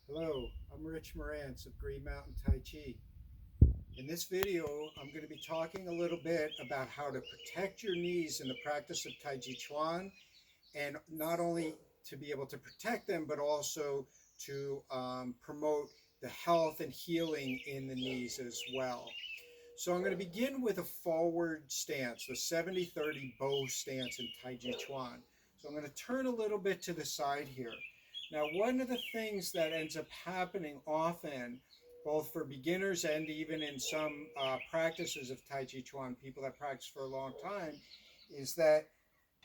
Hello, I'm Rich Marantz of Green Mountain Taichi. In this video, I'm going to be talking a little bit about how to protect your knees in the practice of Taichi Chuan, and not only to be able to protect them, but also to promote the health and healing in the knees as well. So I'm going to begin with a forward stance, the 70-30 bow stance in Taiji Chuan. So I'm going to turn a little bit to the side here. Now, one of the things that ends up happening often, both for beginners and even in some practices of Tai Chi Chuan, people that practice for a long time, is that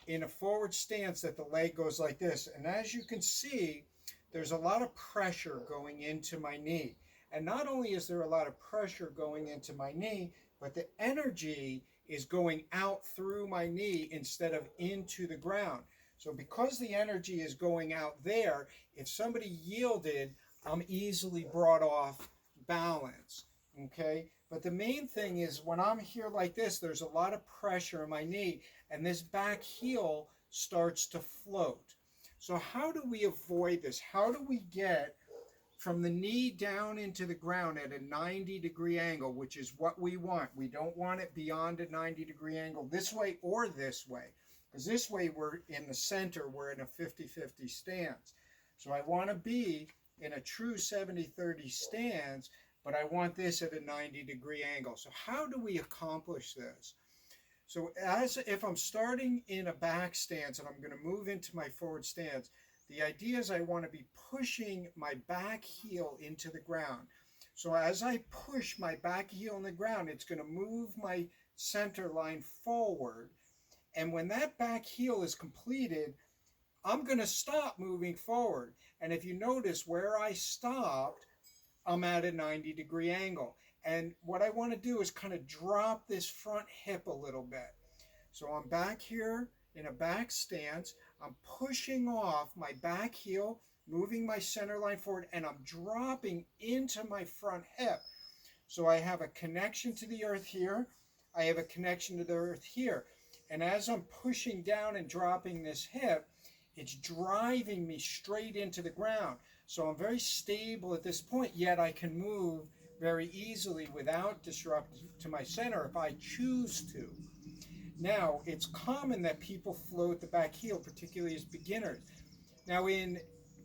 in a forward stance that the leg goes like this. And as you can see, there's a lot of pressure going into my knee. And not only is there a lot of pressure going into my knee, but the energy is going out through my knee instead of into the ground. So because the energy is going out there, if somebody yielded, I'm easily brought off balance. Okay? But the main thing is when I'm here like this, there's a lot of pressure in my knee, and this back heel starts to float. So how do we avoid this? How do we get from the knee down into the ground at a 90-degree angle, which is what we want? We don't want it beyond a 90-degree angle this way or this way, because this way we're in the center, we're in a 50-50 stance. So I want to be in a true 70-30 stance, but I want this at a 90-degree angle. So how do we accomplish this? So as if I'm starting in a back stance and I'm going to move into my forward stance, the idea is I want to be pushing my back heel into the ground. So as I push my back heel in the ground, it's going to move my center line forward. And when that back heel is completed, I'm going to stop moving forward. And if you notice where I stopped, I'm at a 90-degree angle. And what I want to do is kind of drop this front hip a little bit. So I'm back here in a back stance. I'm pushing off my back heel, moving my center line forward, and I'm dropping into my front hip. So I have a connection to the earth here. I have a connection to the earth here. And as I'm pushing down and dropping this hip, it's driving me straight into the ground. So I'm very stable at this point, yet I can move very easily without disrupting to my center if I choose to. Now, it's common that people float the back heel, particularly as beginners. Now, in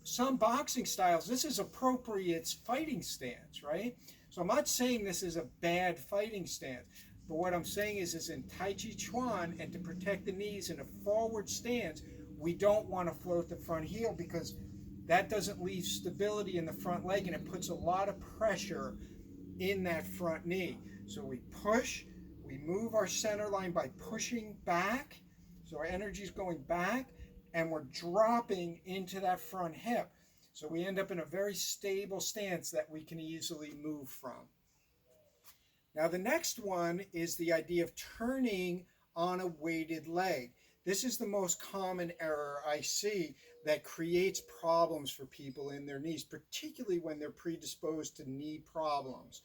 some boxing styles, this is appropriate fighting stance, right? So I'm not saying this is a bad fighting stance, but what I'm saying is in Tai Chi Chuan, and to protect the knees in a forward stance, we don't want to float the front heel because that doesn't leave stability in the front leg, and it puts a lot of pressure in that front knee. So we push, we move our center line by pushing back, so our energy is going back, and we're dropping into that front hip. So we end up in a very stable stance that we can easily move from. Now the next one is the idea of turning on a weighted leg. This is the most common error I see that creates problems for people in their knees, particularly when they're predisposed to knee problems.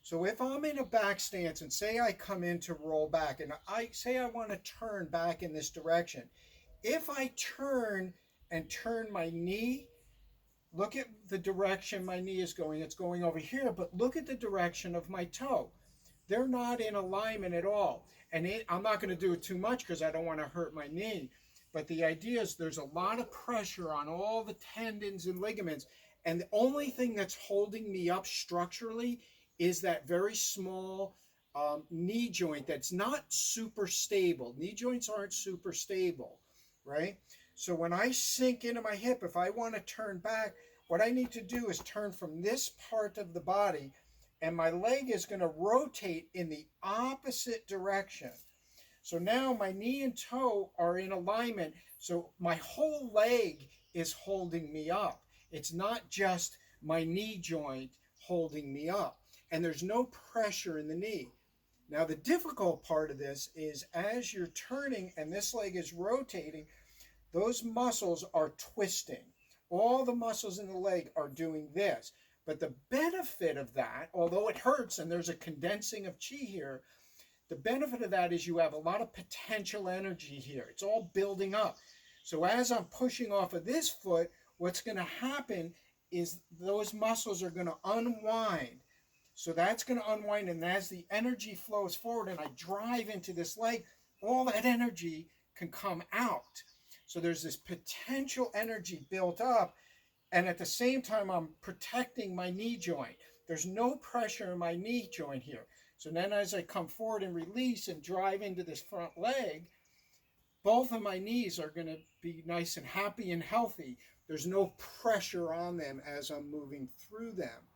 So if I'm in a back stance and say I come in to roll back and I say I want to turn back in this direction, if I turn and turn my knee, look at the direction my knee is going. It's going over here, but look at the direction of my toe. They're not in alignment at all. And I'm not going to do it too much because I don't want to hurt my knee. But the idea is there's a lot of pressure on all the tendons and ligaments. And the only thing that's holding me up structurally is that very small knee joint that's not super stable. Knee joints aren't super stable, right? So when I sink into my hip, if I want to turn back, what I need to do is turn from this part of the body, and my leg is going to rotate in the opposite direction. So now my knee and toe are in alignment. So my whole leg is holding me up. It's not just my knee joint holding me up. And there's no pressure in the knee. Now the difficult part of this is as you're turning and this leg is rotating, those muscles are twisting. All the muscles in the leg are doing this. But the benefit of that, although it hurts and there's a condensing of chi here, the benefit of that is you have a lot of potential energy here. It's all building up. So as I'm pushing off of this foot, what's going to happen is those muscles are going to unwind. So that's going to unwind, and as the energy flows forward and I drive into this leg, all that energy can come out. So there's this potential energy built up, and at the same time I'm protecting my knee joint. There's no pressure in my knee joint here. So then as I come forward and release and drive into this front leg, both of my knees are going to be nice and happy and healthy. There's no pressure on them as I'm moving through them.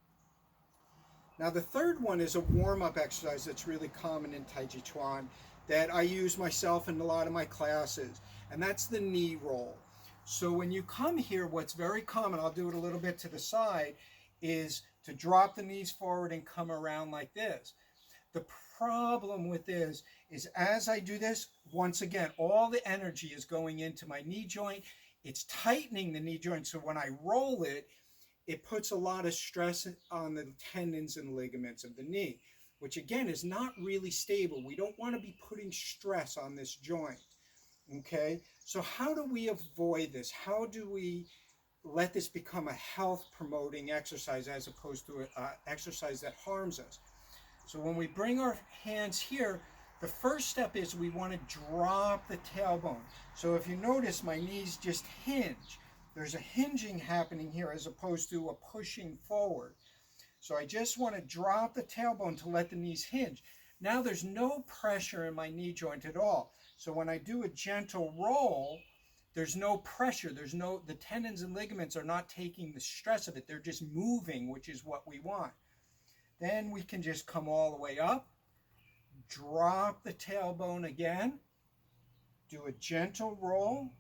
Now the third one is a warm-up exercise that's really common in Taichi Chuan that I use myself in a lot of my classes, and that's the knee roll. So when you come here, what's very common, I'll do it a little bit to the side, is to drop the knees forward and come around like this. The problem with this is as I do this, once again, all the energy is going into my knee joint. It's tightening the knee joint, so when I roll it, it puts a lot of stress on the tendons and ligaments of the knee, which again is not really stable. We don't want to be putting stress on this joint, okay? So how do we avoid this? How do we let this become a health-promoting exercise as opposed to an exercise that harms us? So when we bring our hands here, the first step is we want to drop the tailbone. So if you notice, my knees just hinge. There's a hinging happening here as opposed to a pushing forward. So I just want to drop the tailbone to let the knees hinge. Now there's no pressure in my knee joint at all. So when I do a gentle roll, there's no pressure. The tendons and ligaments are not taking the stress of it. They're just moving, which is what we want. Then we can just come all the way up, drop the tailbone again, do a gentle roll,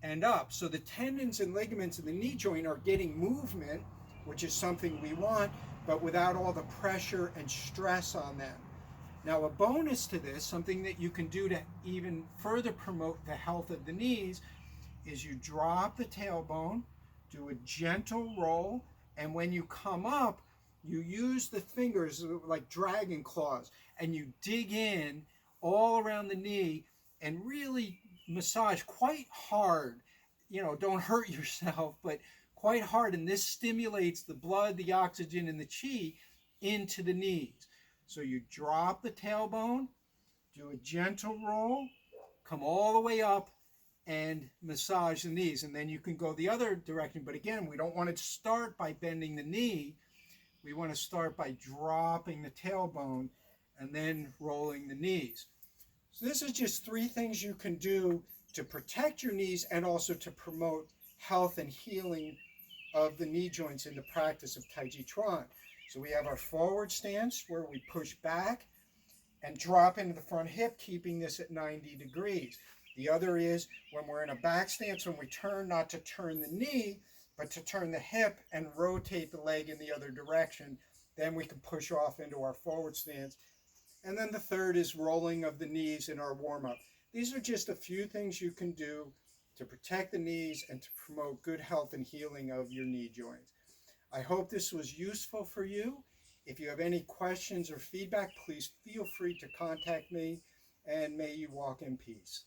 and up. So the tendons and ligaments in the knee joint are getting movement, which is something we want, but without all the pressure and stress on them. Now a bonus to this, something that you can do to even further promote the health of the knees, is you drop the tailbone, do a gentle roll, and when you come up, you use the fingers like dragon claws, and you dig in all around the knee and really massage quite hard. Don't hurt yourself, but quite hard. And this stimulates the blood, the oxygen, and the chi into the knees. So you drop the tailbone, do a gentle roll, come all the way up, and massage the knees. And then you can go the other direction. But again, we don't want to start by bending the knee. We want to start by dropping the tailbone and then rolling the knees. So this is just 3 things you can do to protect your knees and also to promote health and healing of the knee joints in the practice of Taichi Chuan. So we have our forward stance where we push back and drop into the front hip, keeping this at 90 degrees. The other is when we're in a back stance, when we turn, not to turn the knee, but to turn the hip and rotate the leg in the other direction. Then we can push off into our forward stance. And then the third is rolling of the knees in our warm-up. These are just a few things you can do to protect the knees and to promote good health and healing of your knee joints. I hope this was useful for you. If you have any questions or feedback, please feel free to contact me, and may you walk in peace.